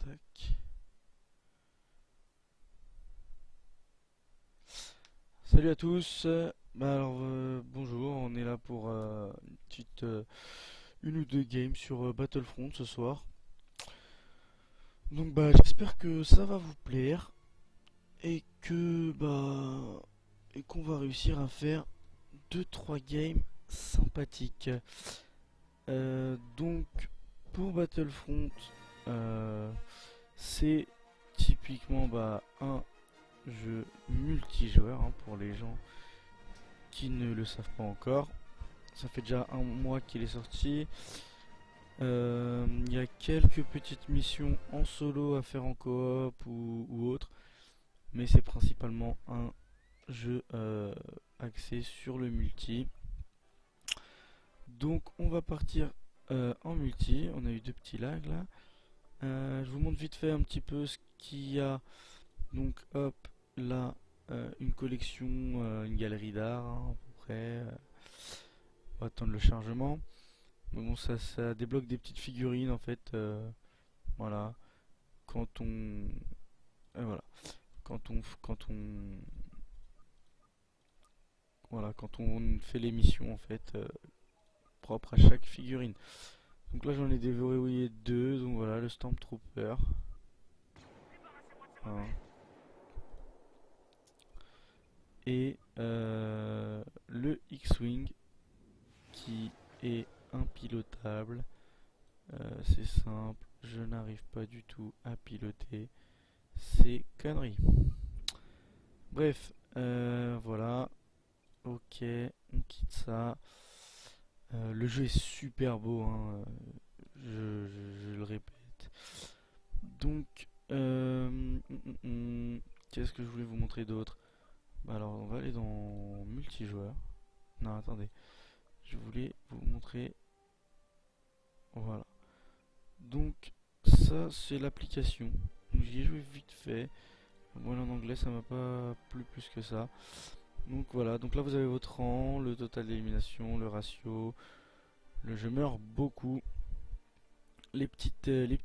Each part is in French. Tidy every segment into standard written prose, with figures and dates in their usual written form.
Tac. Salut à tous. Bonjour. On est là pour une petite une ou deux games sur Battlefront ce soir. Donc j'espère que ça va vous plaire et que et qu'on va réussir à faire deux trois games sympathiques. Donc pour Battlefront, c'est typiquement un jeu multijoueur pour les gens qui ne le savent pas encore. Ça fait déjà un mois qu'il est sorti. Il y a quelques petites missions en solo à faire en coop ou autre, mais c'est principalement un jeu axé sur le multi. Donc on va partir en multi. On a eu deux petits lags là. Je vous montre vite fait un petit peu ce qu'il y a. Donc hop, là, une collection, une galerie d'art à peu près. On va attendre le chargement. Mais bon, ça débloque des petites figurines en fait. Voilà, quand on, voilà, quand on fait les missions en fait, propres à chaque figurine. Donc là, j'en ai déverrouillé deux. Donc voilà, le Stormtrooper. Hein. Et le X-Wing qui est impilotable. C'est simple, je n'arrive pas du tout à piloter ces conneries. Bref, voilà. Ok, on quitte ça. Le jeu est super beau, je le répète. Donc, qu'est-ce que je voulais vous montrer d'autre? Alors, on va aller dans multijoueur. Non, attendez. Je voulais vous montrer. Voilà. Donc, ça, c'est l'application. J'y ai joué vite fait. Voilà, en anglais, ça m'a pas plu plus que ça. Donc voilà, donc là vous avez votre rang, le total d'élimination, le ratio. Le jeu meurt beaucoup. Les petits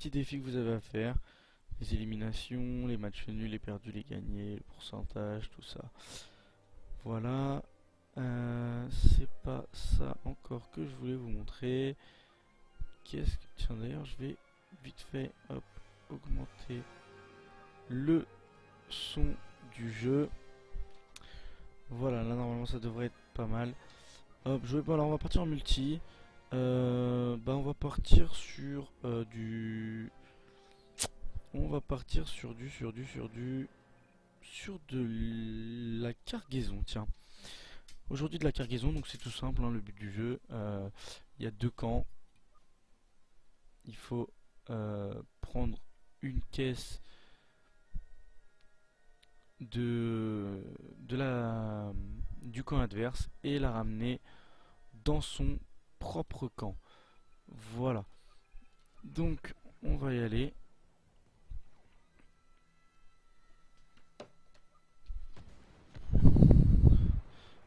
défis que vous avez à faire. Les éliminations, les matchs nuls, les perdus, les gagnés, le pourcentage, tout ça. Voilà. C'est pas ça encore que je voulais vous montrer. Qu'est-ce que... Tiens d'ailleurs je vais vite fait augmenter le son du jeu. Voilà, là normalement ça devrait être pas mal. Hop, alors on va partir en multi. On va partir sur du... On va partir sur de la cargaison, tiens. Aujourd'hui de la cargaison, donc c'est tout simple, le but du jeu. Il y a deux camps. Il faut prendre une caisse du camp adverse et la ramener dans son propre camp. Voilà. Donc on va y aller.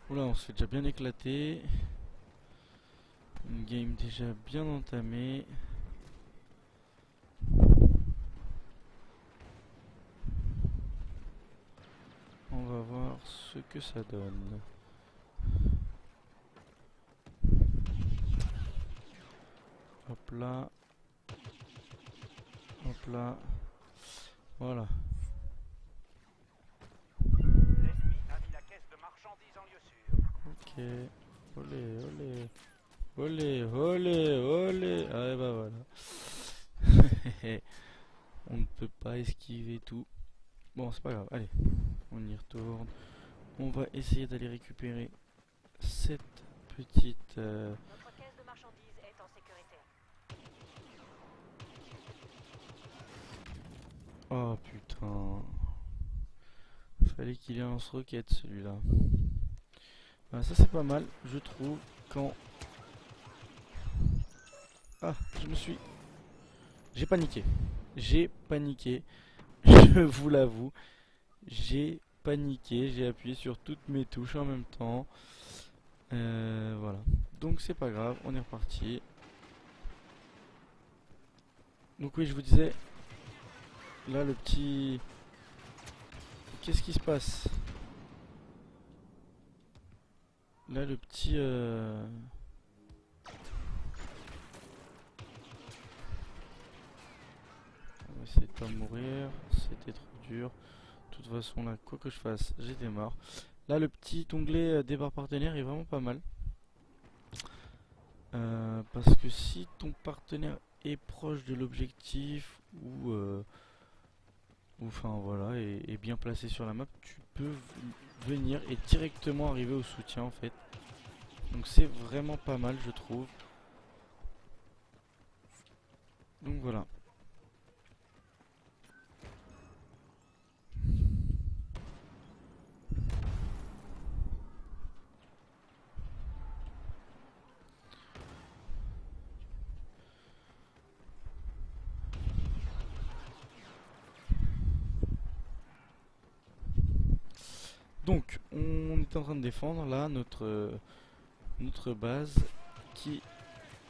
Oula, on se fait déjà bien éclater. Une game déjà bien entamée. On va voir ce que ça donne. Hop là. Hop là. Voilà. L'ennemi a mis la caisse de marchandises en lieu sûr. Ok. Olé, olé. Olé, olé, olé. Ah voilà. On ne peut pas esquiver tout. Bon, c'est pas grave. Allez, on y retourne. On va essayer d'aller récupérer cette petite... Notre caisse de marchandises est en sécurité. Oh putain. Fallait qu'il ait un lance-roquette celui-là. Ça c'est pas mal, je trouve, quand... Ah, J'ai paniqué. J'ai paniqué. Je vous l'avoue. J'ai paniqué, j'ai appuyé sur toutes mes touches en même temps. Voilà. Donc c'est pas grave, on est reparti. Donc oui, je vous disais, là le petit... Qu'est-ce qui se passe? Là le petit... On va essayer de pas mourir, c'était trop dur. De toute façon là, quoi que je fasse, j'étais mort. Là le petit onglet départ partenaire est vraiment pas mal. Parce que si ton partenaire est proche de l'objectif ou enfin voilà, est bien placé sur la map, tu peux venir et directement arriver au soutien en fait. Donc c'est vraiment pas mal je trouve. Donc voilà. Donc on est en train de défendre là notre base qui...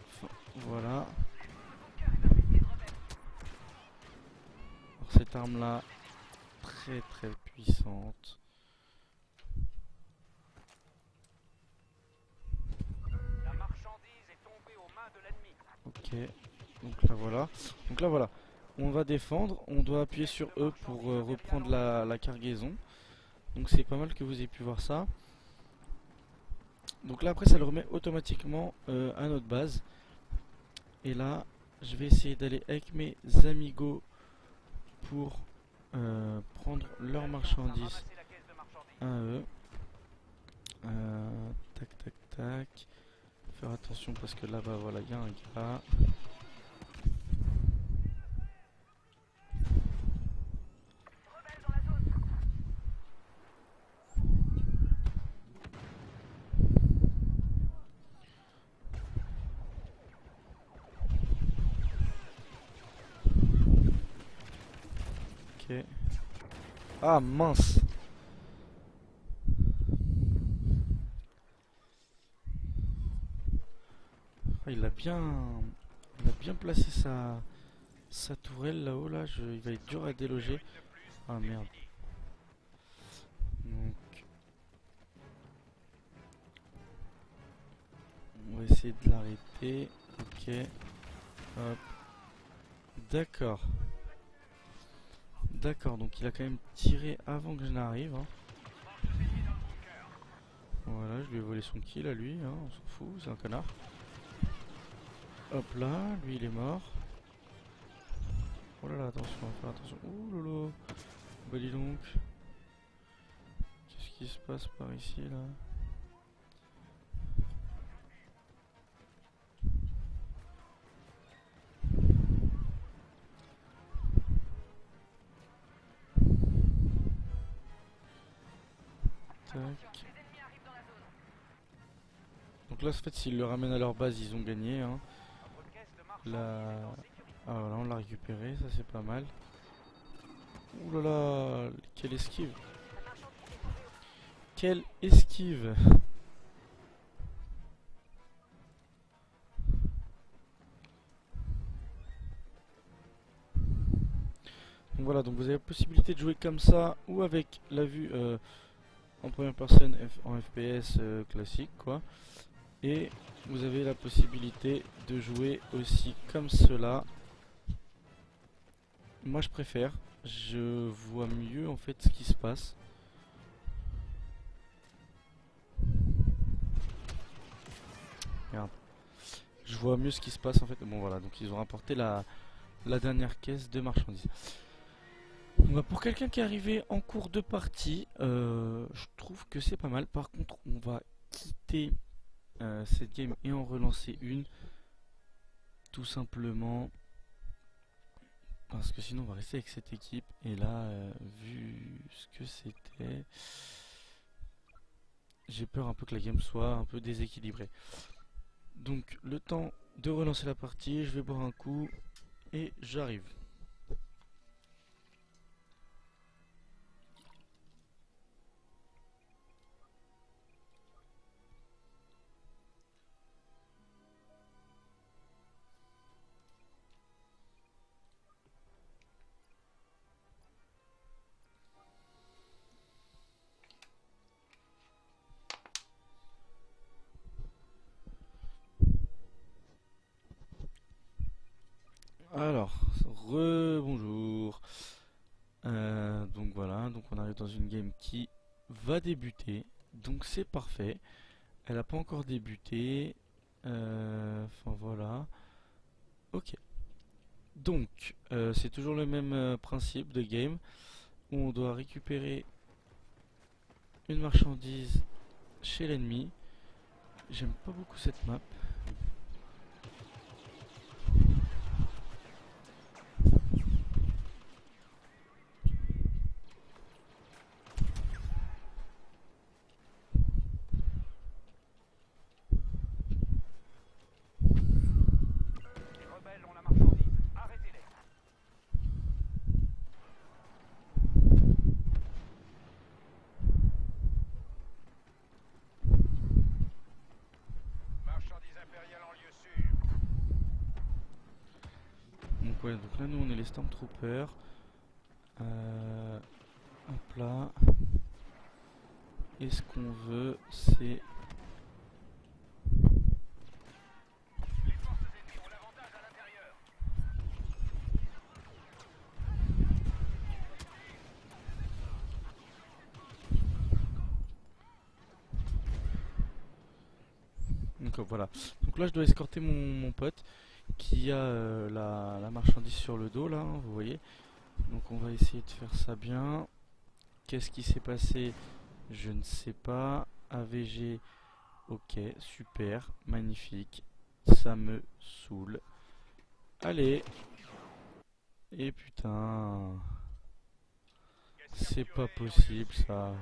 enfin, voilà. Alors, cette arme là, très très puissante. La marchandise est tombée aux mains de l'ennemi. Ok, donc là voilà. Donc là voilà. On va défendre, on doit appuyer sur E pour reprendre la cargaison. Donc c'est pas mal que vous ayez pu voir ça. Donc là après ça le remet automatiquement à notre base. Et là je vais essayer d'aller avec mes amigos pour prendre leurs marchandises Ramasser la caisse de marchandises. à eux. Tac tac tac. Faire attention parce que là-bas voilà il y a un gars. Ok. Ah mince. Ah, il a bien placé sa tourelle là-haut là. Il va être dur à déloger. Ah merde. Donc on va essayer de l'arrêter. Ok. Hop. D'accord. D'accord, donc il a quand même tiré avant que je n'arrive. Hein. Voilà, je lui ai volé son kill à lui, hein, on s'en fout, c'est un connard. Hop là, lui il est mort. Oh là là, attention, on va faire attention. Ouh lolo. Bah dis donc. Qu'est-ce qui se passe par ici là? Tac. Donc là, en fait, s'ils le ramènent à leur base, ils ont gagné. Hein. Votre caisse de marchandises La... est en sécurité. Ah voilà, on l'a récupéré, ça c'est pas mal. Ouh là là, quelle esquive. La marchandise est tombée au... Quelle esquive. Donc voilà, donc vous avez la possibilité de jouer comme ça ou avec la vue en première personne en FPS classique quoi. Et vous avez la possibilité de jouer aussi comme cela. Moi je préfère, je vois mieux en fait ce qui se passe. Merde. Je vois mieux ce qui se passe en fait. Bon voilà, donc ils ont rapporté la dernière caisse de marchandises. Bon, bah, pour quelqu'un qui est arrivé en cours de partie, je trouve que c'est pas mal. Par contre, on va quitter cette game et en relancer une. Tout simplement. Parce que sinon on va rester avec cette équipe. Et là, vu ce que c'était, j'ai peur un peu que la game soit un peu déséquilibrée. Donc le temps de relancer la partie, je vais boire un coup et j'arrive. dans une game qui va débuter, donc c'est parfait. Elle n'a pas encore débuté. Enfin voilà. Ok. Donc, c'est toujours le même principe de game où on doit récupérer une marchandise chez l'ennemi. J'aime pas beaucoup cette map. Les rebelles ont la marchandise. Arrêtez-les. Marchandise impériale en lieu sûr. Donc ouais, donc là nous on est les Stormtroopers. Hop là. Et ce qu'on veut c'est... Les forces ennemies ont l'avantage à l'intérieur. Donc voilà. Donc là je dois escorter mon pote qui a la marchandise sur le dos là, hein, vous voyez. Donc on va essayer de faire ça bien. Qu'est-ce qui s'est passé? Je ne sais pas. AVG, ok, super, magnifique. Ça me saoule. Allez. Et putain. C'est pas possible ça.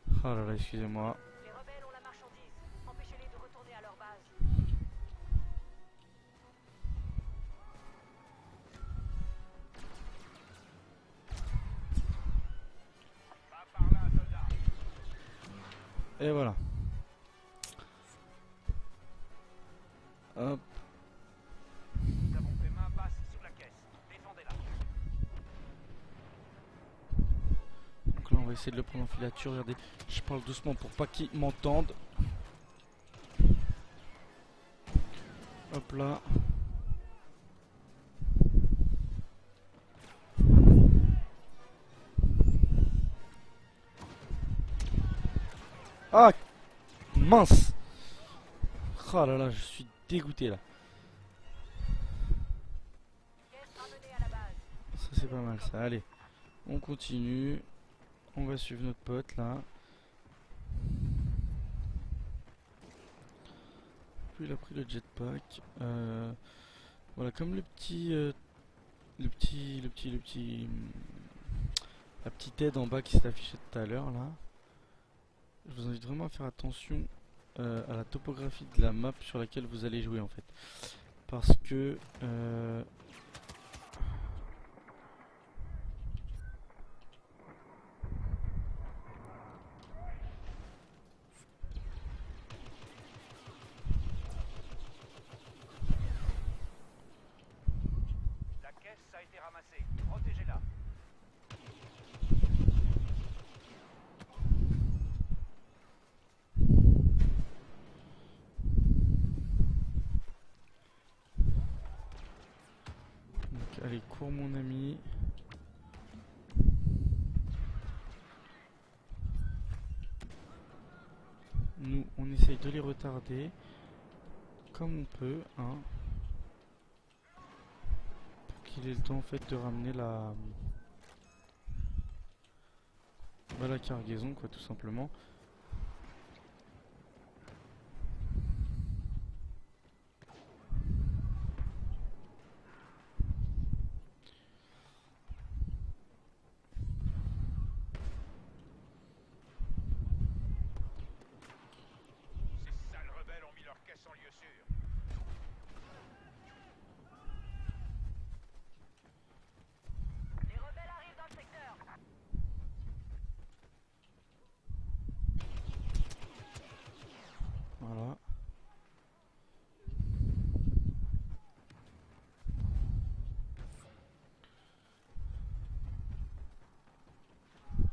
Oh là là, excusez-moi. Les rebelles ont la marchandise. Empêchez-les de retourner à leur base. Va par là, soldat. Et voilà. Hop. Nous avons fait main basse sur la caisse. Défendez-la. Donc là on va essayer de le prendre en filature. Regardez, je parle doucement pour pas qu'il m'entende. Hop là. Ah mince. Oh là là, je suis dégoûté là. Caisse ramenée à la base. Ça c'est pas mal ça. Allez, on continue. On va suivre notre pote là. Puis il a pris le jetpack. Voilà, comme le petit, la petite aide en bas qui s'est affichée tout à l'heure là. Je vous invite vraiment à faire attention à la topographie de la map sur laquelle vous allez jouer en fait. Parce que La caisse a été ramassée. Protégez-la. donc, allez, cours mon ami. Nous, on essaye de les retarder comme on peut, hein, pour qu'il ait le temps en fait de ramener la cargaison, quoi, tout simplement. Ces sales rebelles ont mis leur caisse en lieu sûr. Les rebelles arrivent dans le secteur. Voilà.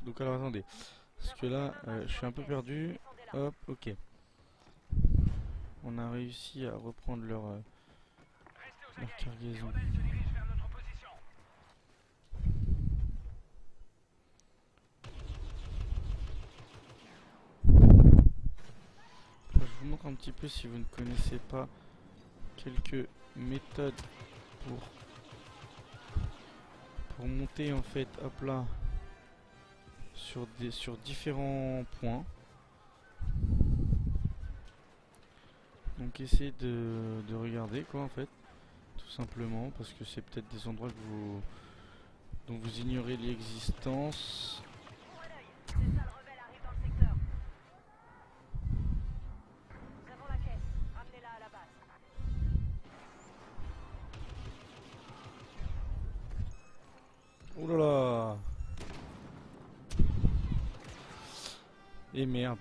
Donc alors attendez, parce que là je suis un peu perdu. Défendez-la. Hop, ok. On a réussi à reprendre leur Restez aux aguets. Les cargaison. rebelles se dirigent vers notre position. voir un petit peu si vous ne connaissez pas quelques méthodes pour monter en fait, hop là, sur différents points. Donc essayez de regarder quoi en fait, tout simplement, parce que c'est peut-être des endroits dont vous ignorez l'existence. Ouvrez l'œil. Des salles rebelles arrivent dans le secteur. Nous avons la caisse. Ramenez-la à la base. Oh là là. Et merde.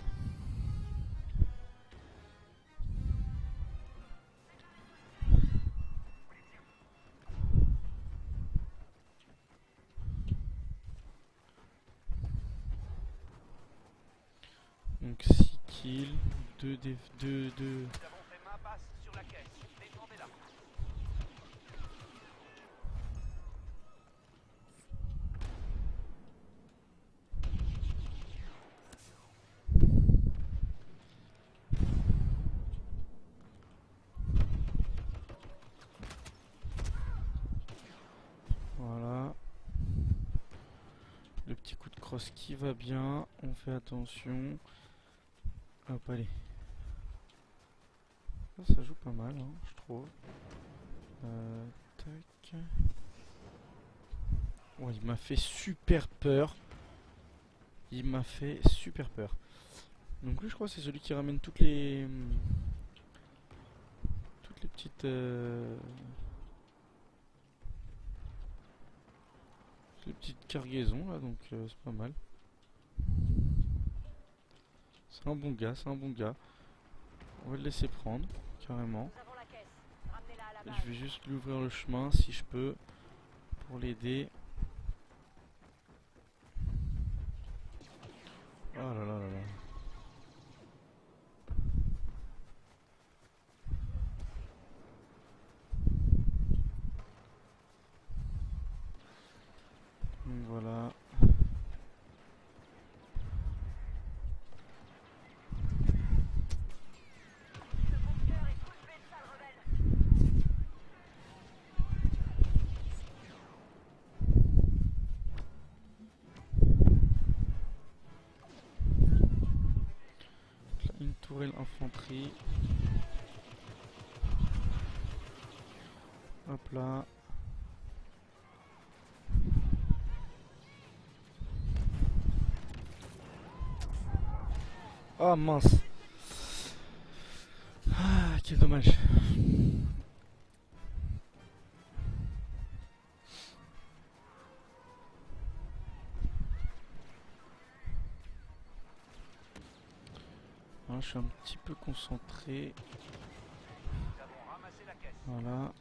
Donc 6 kills, 2 2 2. Nous avons fait main basse sur la caisse. Défendez-la. Voilà. Le petit coup de crosse qui va bien. On fait attention. Hop, allez. Ça joue pas mal, hein, je trouve. Tac. Ouais, il m'a fait super peur. Il m'a fait super peur. Donc lui, je crois que c'est celui qui ramène toutes les petites les petites cargaisons là, donc c'est pas mal. C'est un bon gars, c'est un bon gars. On va le laisser prendre, carrément. Nous avons la caisse. Ramenez-la à la base. Je vais juste lui ouvrir le chemin si je peux pour l'aider. Oh là là là là. Donc voilà. Ce bunker est couché de salles rebelles. Là, une tourelle infanterie. Hop là. Oh mince. Ah, quel dommage. Alors, je suis un petit peu concentré. Nous avons ramassé la caisse. Voilà.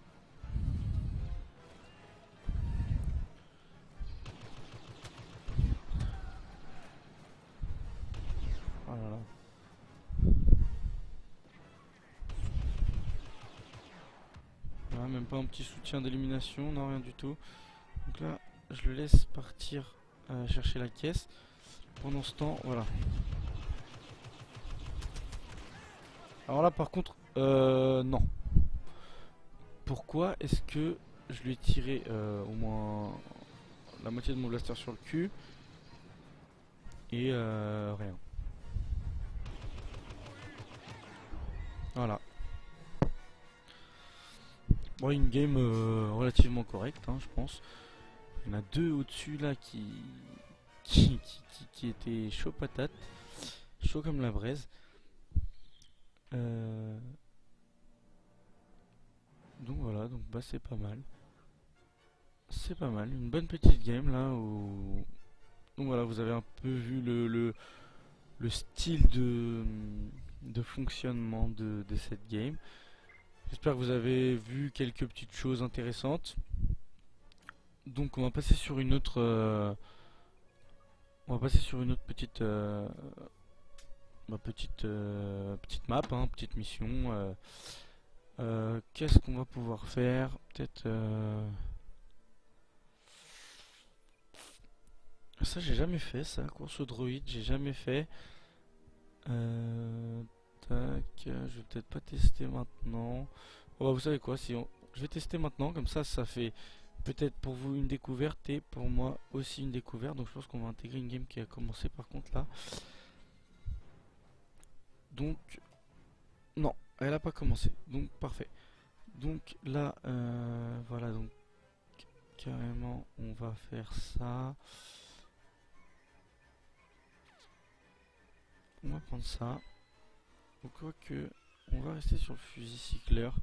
Oh là là. Voilà, même pas un petit soutien d'élimination, non, rien du tout. Donc là, je le laisse partir chercher la caisse. Pendant ce temps, voilà. Alors là, par contre, non. Pourquoi est-ce que je lui ai tiré au moins la moitié de mon blaster sur le cul et rien. Voilà. Bon, une game relativement correcte, hein, je pense. Il y en a deux au-dessus là qui étaient chaud patate, chaud comme la braise. Donc voilà, donc bah c'est pas mal. C'est pas mal, une bonne petite game là où... Donc voilà, vous avez un peu vu le style de fonctionnement de cette game. J'espère que vous avez vu quelques petites choses intéressantes. Donc on va passer sur une autre petite petite map, hein, petite mission. Qu'est-ce qu'on va pouvoir faire? Peut-être ça j'ai jamais fait, ça, course au droïde, j'ai jamais fait. Tac. tac. Je vais peut-être pas tester maintenant. Oh, bah, vous savez quoi, je vais tester maintenant, comme ça fait peut-être pour vous une découverte et pour moi aussi une découverte. Donc je pense qu'on va intégrer une game qui a commencé par contre là. Donc, non, elle a pas commencé. Donc parfait. Donc là, voilà, donc carrément on va faire ça. On va prendre ça. Donc quoique, on va rester sur le fusil cycleur.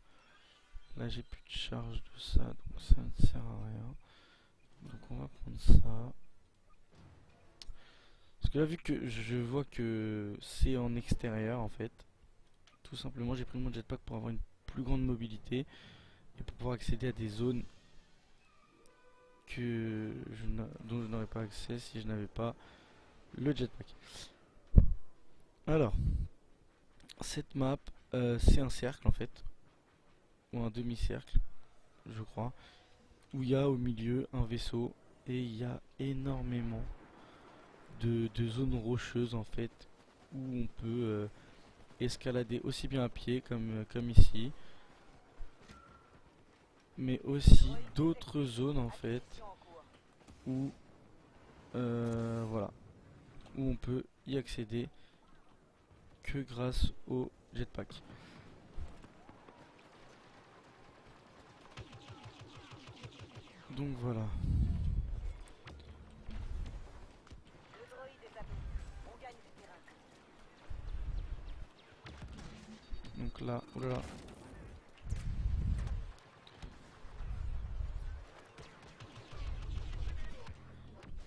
Là j'ai plus de charge de ça, donc ça ne sert à rien. Donc on va prendre ça. Parce que là vu que je vois que c'est en extérieur en fait, tout simplement j'ai pris mon jetpack pour avoir une plus grande mobilité et pour pouvoir accéder à des zones dont je n'aurais pas accès si je n'avais pas le jetpack. Alors, cette map, c'est un cercle en fait, ou un demi-cercle, je crois, où il y a au milieu un vaisseau et il y a énormément de zones rocheuses en fait, où on peut escalader aussi bien à pied comme ici, mais aussi d'autres zones en fait, où voilà, où on peut y accéder que grâce au jetpack. Donc voilà. Le droïde est à nous. On gagne du terrain. Donc là, oulala.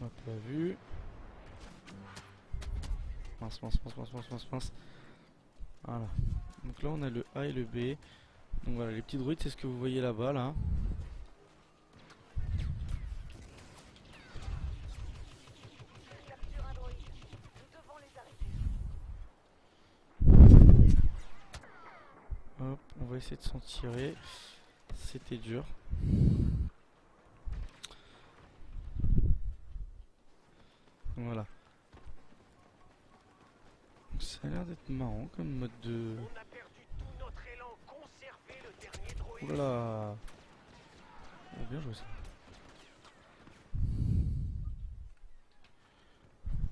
On n'a pas vu. Mince. Voilà. Donc là on a le A et le B. Donc voilà, les petits droïdes, c'est ce que vous voyez là-bas là. Ils capturent un droïde. Nous devons les arrêter. Hop, on va essayer de s'en tirer. C'était dur. Voilà. Donc ça a l'air d'être marrant comme mode de... On a perdu tout notre élan. Conservez le dernier droïde. Oulala. Oh, bien joué ça.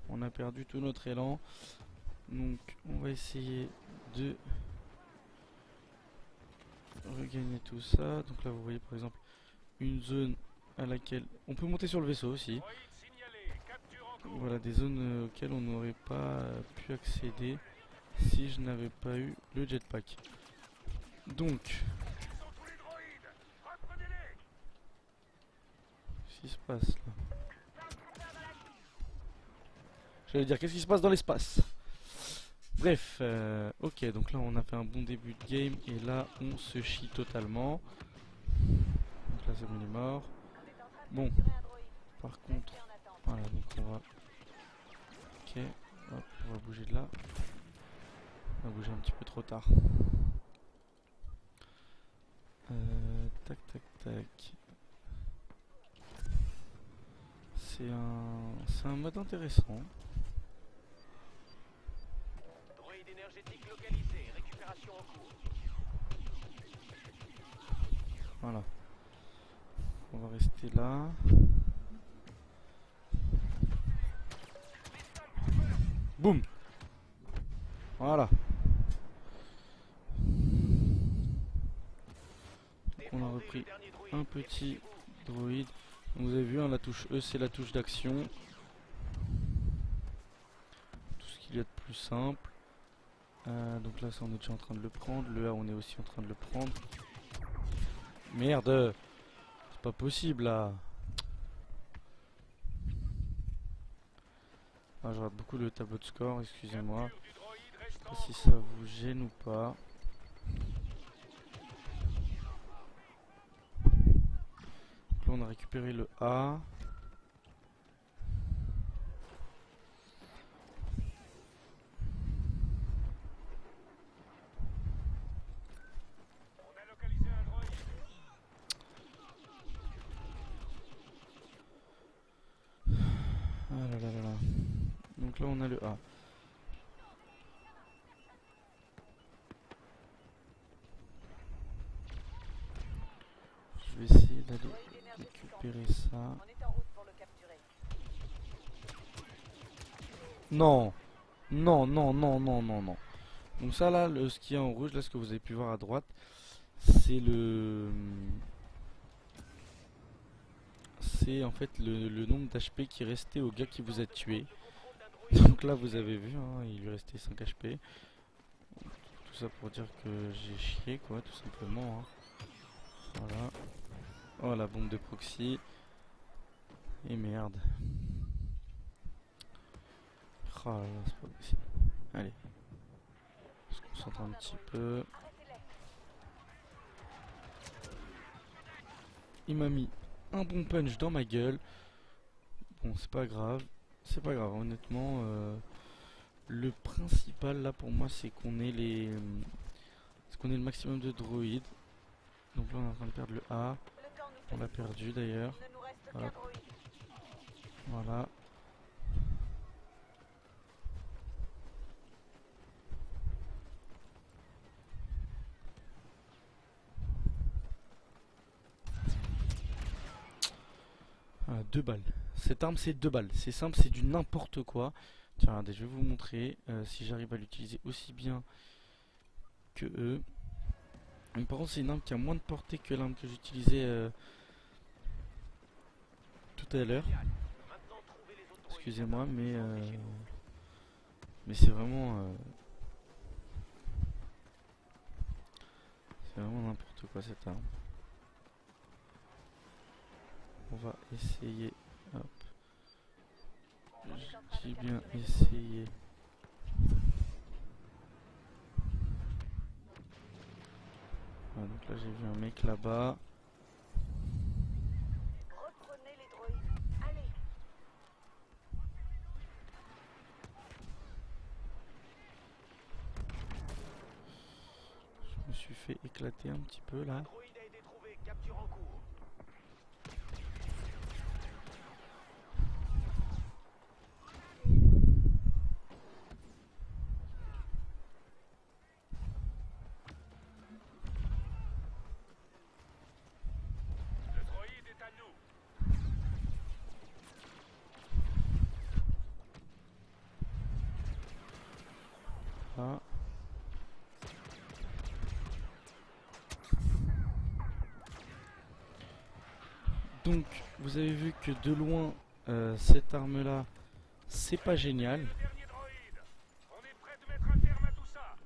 On a perdu tout notre élan. Donc on va essayer de regagner tout ça. Donc là vous voyez par exemple une zone à laquelle on peut monter sur le vaisseau aussi. Droïde signalé. Capture en cours. Voilà des zones auxquelles on n'aurait pas pu accéder si je n'avais pas eu le jetpack. Donc, Ils sont tous les droïdes. Reprenez-les. qu'est-ce qui se passe là? J'allais dire qu'est-ce qui se passe dans l'espace? Bref, ok, donc là on a fait un bon début de game et là on se chie totalement. Donc là c'est bon, il est mort. On est en train de Bon, capturer un droïde. par contre, Restez en attente. voilà, donc on va... Ok, hop, on va bouger de là. On va bouger un petit peu trop tard. Tac. C'est un mode intéressant. Droïde énergétique localisé. Récupération en cours. Voilà. On va rester là. Boum. Voilà. On a repris un petit droïde. Donc vous avez vu, hein, la touche E c'est la touche d'action. Tout ce qu'il y a de plus simple. Donc là ça on est déjà en train de le prendre. Le A on est aussi en train de le prendre. Merde. C'est pas possible là. Ah, je rate beaucoup le tableau de score, excusez-moi. Je sais pas si ça vous gêne ou pas. Donc là on a récupéré le A. On a localisé un droïde. Ah là. Donc là on a le A. ça. On est en route pour le capturer. Non, non, non, non, non, non, non. Donc ça là, ce qui est en rouge, là ce que vous avez pu voir à droite, c'est c'est en fait le nombre d'HP qui restait au gars qui vous a tué. Donc là vous avez vu, hein, il lui restait 5 HP. Tout ça pour dire que j'ai chié quoi, tout simplement. Hein. Voilà. Oh la bombe de proxy. Et merde. Oh là là, c'est pas possible. Allez. On se concentre un petit peu. Il m'a mis un bon punch dans ma gueule. Bon, c'est pas grave. C'est pas grave, honnêtement. Le principal là pour moi, c'est qu'on ait le maximum de droïdes. Donc là, on est en train de perdre le A. On l'a perdu d'ailleurs. Il ne nous reste Hop. qu'un droïde. Voilà. Ah, 2 balles. Cette arme c'est 2 balles. C'est simple, c'est du n'importe quoi. Tiens, regardez, je vais vous montrer si j'arrive à l'utiliser aussi bien que eux. Mais par contre, c'est une arme qui a moins de portée que l'arme que j'utilisais tout à l'heure. Excusez-moi, mais c'est vraiment n'importe quoi cette arme. On va essayer. Hop. J'ai bien essayé. Voilà, donc là j'ai vu un mec là-bas. Reprenez les droïdes. Allez. Je me suis fait éclater un petit peu là. Un droïde a été trouvé, capture en cours. Le droïde est à nous. Ah. Donc vous avez vu que de loin cette arme là c'est pas génial. Le dernier droïde. On est prêt de mettre un terme à tout ça.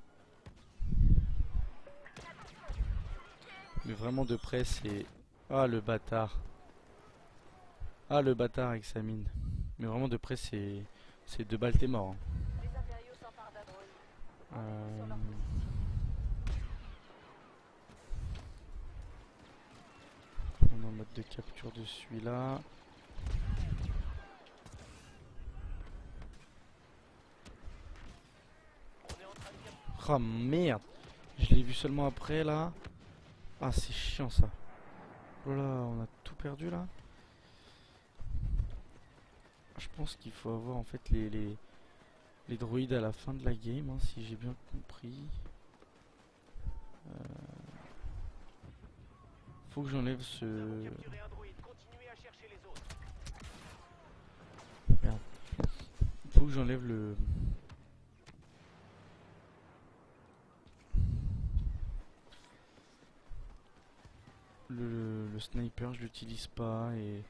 Mais vraiment de près c'est... Ah le bâtard. Ah le bâtard avec sa mine. Mais vraiment de près c'est 2 balles t'es mort. Hein. Les impériaux s'emparent d'un droïde. Euh, On est en mode de capture de celui-là. Ah merde. Je l'ai vu seulement après là. Ah c'est chiant ça. Oh là on a tout perdu là. Je pense qu'il faut avoir en fait les droïdes à la fin de la game, hein, si j'ai bien compris. Faut que j'enlève ce... Capturez un droïde, continuez à chercher les autres. Merde. Faut que j'enlève le sniper, je l'utilise pas et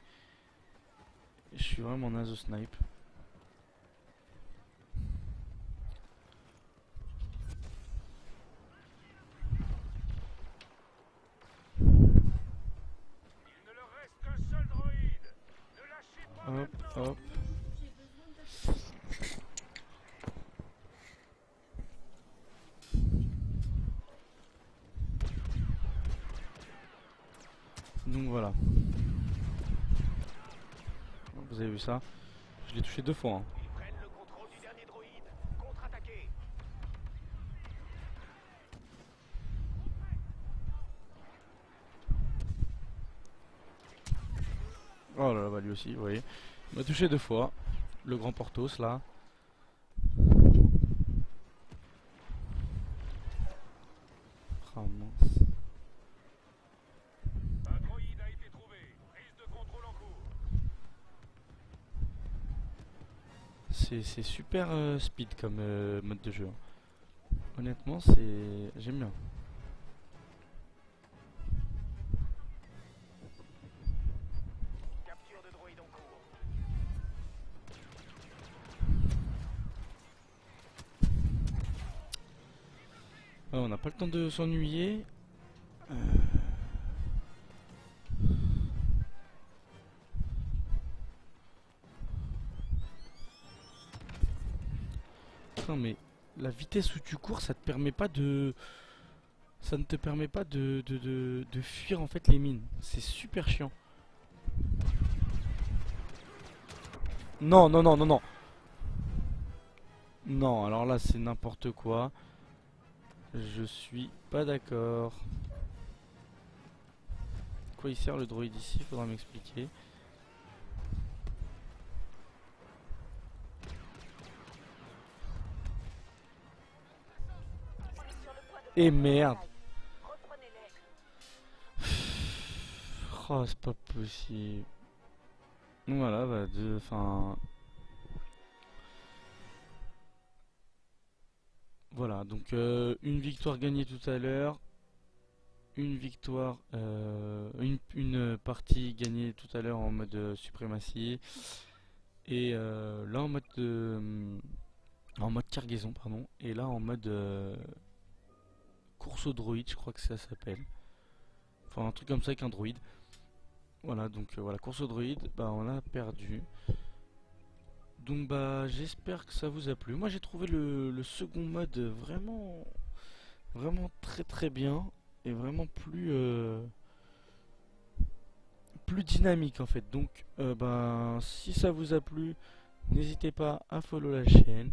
je suis vraiment naze au snipe. Il ne leur reste qu'un seul droïde. Ne lâchez pas Hop, maintenant. hop. Donc voilà. Vous avez vu ça? Je l'ai touché 2 fois. Hein. Ils prennent le contrôle du dernier droïde. Contre-attaquez. Oh là là, bah lui aussi, vous voyez. Il m'a touché 2 fois. Le grand Portos là. Ah mince. Un droïde a été trouvé. Prise de contrôle en cours. c'est super speed comme mode de jeu, hein. Honnêtement, c'est j'aime bien. Capture de droïde en cours. Ouais, on n'a pas le temps de s'ennuyer. Putain, mais la vitesse où tu cours, ça te permet pas de... Ça ne te permet pas de fuir en fait les mines. C'est super chiant. Non, non, non, non, non. Non, alors là c'est n'importe quoi. Je suis pas d'accord. Quoi il sert le droïde ici? Faudra m'expliquer. Sur le point de Et perdre la merde. bataille. Reprenez-les. Oh, c'est pas possible. Donc voilà, bah, enfin, voilà, donc une victoire gagnée tout à l'heure, une victoire, une partie gagnée tout à l'heure en mode suprématie, et là en mode cargaison, pardon, et là en mode course au droïde, je crois que ça s'appelle. Enfin, un truc comme ça avec un droïde. Voilà, donc voilà, course au droïde, bah on a perdu. Donc bah j'espère que ça vous a plu. Moi j'ai trouvé le second mode vraiment très très bien et vraiment plus dynamique en fait. Donc ben si ça vous a plu, n'hésitez pas à follow la chaîne.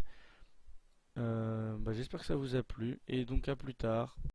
Bah, j'espère que ça vous a plu et donc à plus tard.